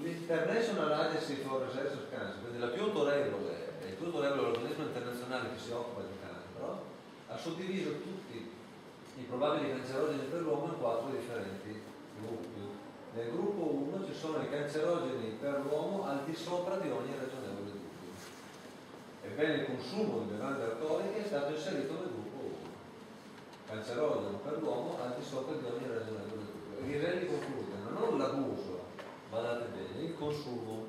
l'International Agency for Research of Cancer, quindi il più autorevole organismo internazionale che si occupa di cancro, ha suddiviso tutti i probabili cancerogeni per l'uomo in 4 differenti gruppi. Nel gruppo 1 ci sono i cancerogeni per l'uomo al di sopra di ogni ragionevole dubbio. Ebbene, il consumo di bevande alcoliche è stato inserito nel gruppo 1. Cancerogeno per l'uomo al di sopra di ogni ragionevole dubbio. I livelli concludono non l'abuso, guardate bene, il consumo.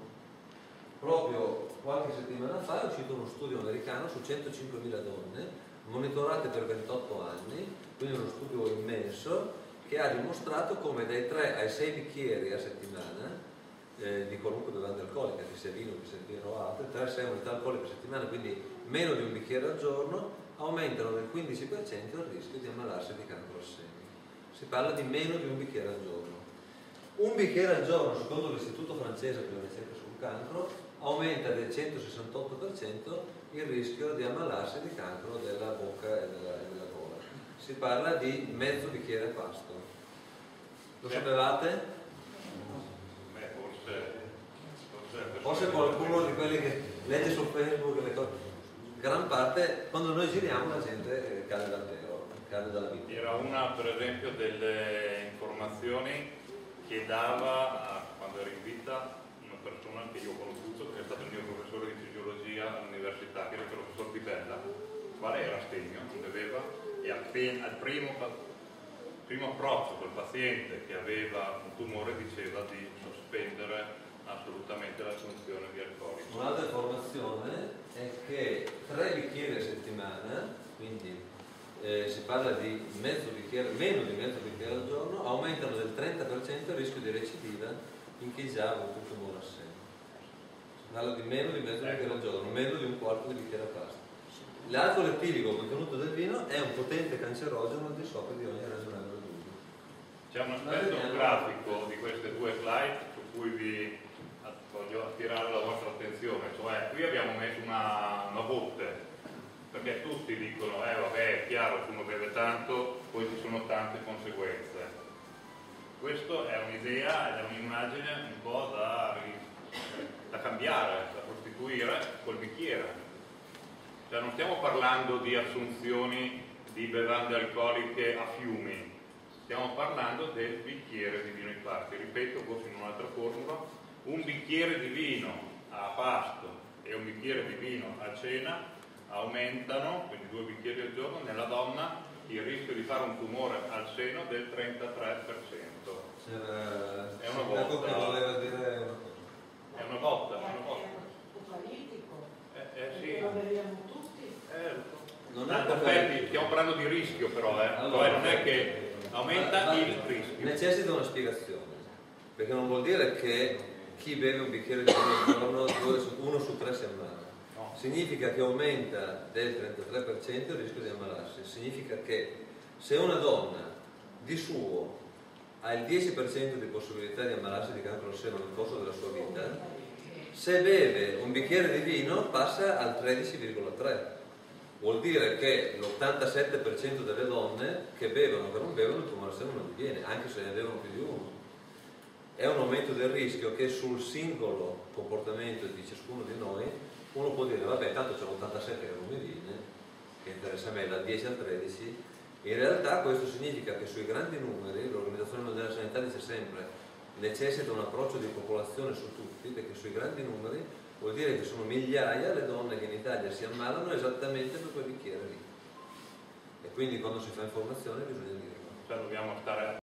Proprio qualche settimana fa è uscito uno studio americano su 105.000 donne monitorate per 28 anni, quindi uno studio immenso che ha dimostrato come dai 3 ai 6 bicchieri a settimana di qualunque bevanda alcolica, che sia vino, che sia birra o altro, 3-6 unità alcoliche a settimana, quindi meno di un bicchiere al giorno, aumentano del 15% il rischio di ammalarsi di cancro al seno. Si parla di meno di un bicchiere al giorno. Un bicchiere al giorno, secondo l'Istituto francese per la ricerca sul cancro, aumenta del 168% il rischio di ammalarsi di cancro della bocca e della gola. Si parla di mezzo bicchiere a pasto. Lo sapevate? Forse qualcuno di quelli che legge su Facebook le cose. Gran parte, quando noi giriamo, la gente cade davvero, cade dalla vita. Era una, per esempio, delle informazioni che dava, quando ero in vita, una persona che io ho conosciuto, che è stato il mio professore di fisiologia all'università, che era il professor Di Bella, il quale era astemio, non beveva, e al primo approccio col paziente che aveva un tumore diceva di sospendere assolutamente l'assunzione di alcolici. Un'altra informazione è che 3 bicchieri a settimana, quindi si parla di mezzo bicchiere, meno di mezzo bicchiere al giorno, aumentano del 30% il rischio di recidiva in chi già ha avuto un tumore al seno. Si parla di meno di mezzo bicchiere al giorno, meno di un quarto di bicchiere a pasto. L'alcol etilico contenuto del vino è un potente cancerogeno al di sopra di ogni ragionevole dubbio. C'è un aspetto grafico di queste 2 slide su cui vi voglio attirare la vostra attenzione, cioè qui abbiamo messo una botte, perché tutti dicono vabbè, è chiaro, se uno beve tanto poi ci sono tante conseguenze. Questa è un'idea ed è un'immagine un po' da cambiare, da sostituire col bicchiere. Cioè non stiamo parlando di assunzioni di bevande alcoliche a fiumi, stiamo parlando del bicchiere di vino in parte. Ripeto, forse in un'altra formula, un bicchiere di vino a pasto e un bicchiere di vino a cena aumentano, quindi 2 bicchieri al giorno, nella donna il rischio di fare un tumore al seno del 33%. È una botta. Che voleva dire una cosa. È una botta. È un paralitico. Sì. Lo beviamo tutti. Non è Aspetti, stiamo parlando di rischio però, allora, non è che aumenta il rischio. Necessita una spiegazione, perché non vuol dire che chi beve un bicchiere di vino al giorno 1 su 3 si ammala. No. Significa che aumenta del 33% il rischio di ammalarsi. Significa che se una donna di suo ha il 10% di possibilità di ammalarsi di cancro al seno nel corso della sua vita, se beve un bicchiere di vino passa al 13,3%. Vuol dire che l'87% delle donne che bevono o che non bevono il tumore al seno non gli viene, anche se ne bevono più di uno. È un aumento del rischio che sul singolo comportamento di ciascuno di noi uno può dire vabbè, tanto c'è l'87 che non mi viene, che interessa a me dal 10 al 13. In realtà questo significa che sui grandi numeri l'Organizzazione Mondiale della Sanità dice sempre necessita un approccio di popolazione su tutti, perché sui grandi numeri vuol dire che sono migliaia le donne che in Italia si ammalano esattamente per quel bicchiere lì. E quindi quando si fa informazione bisogna dirlo. Cioè dobbiamo stare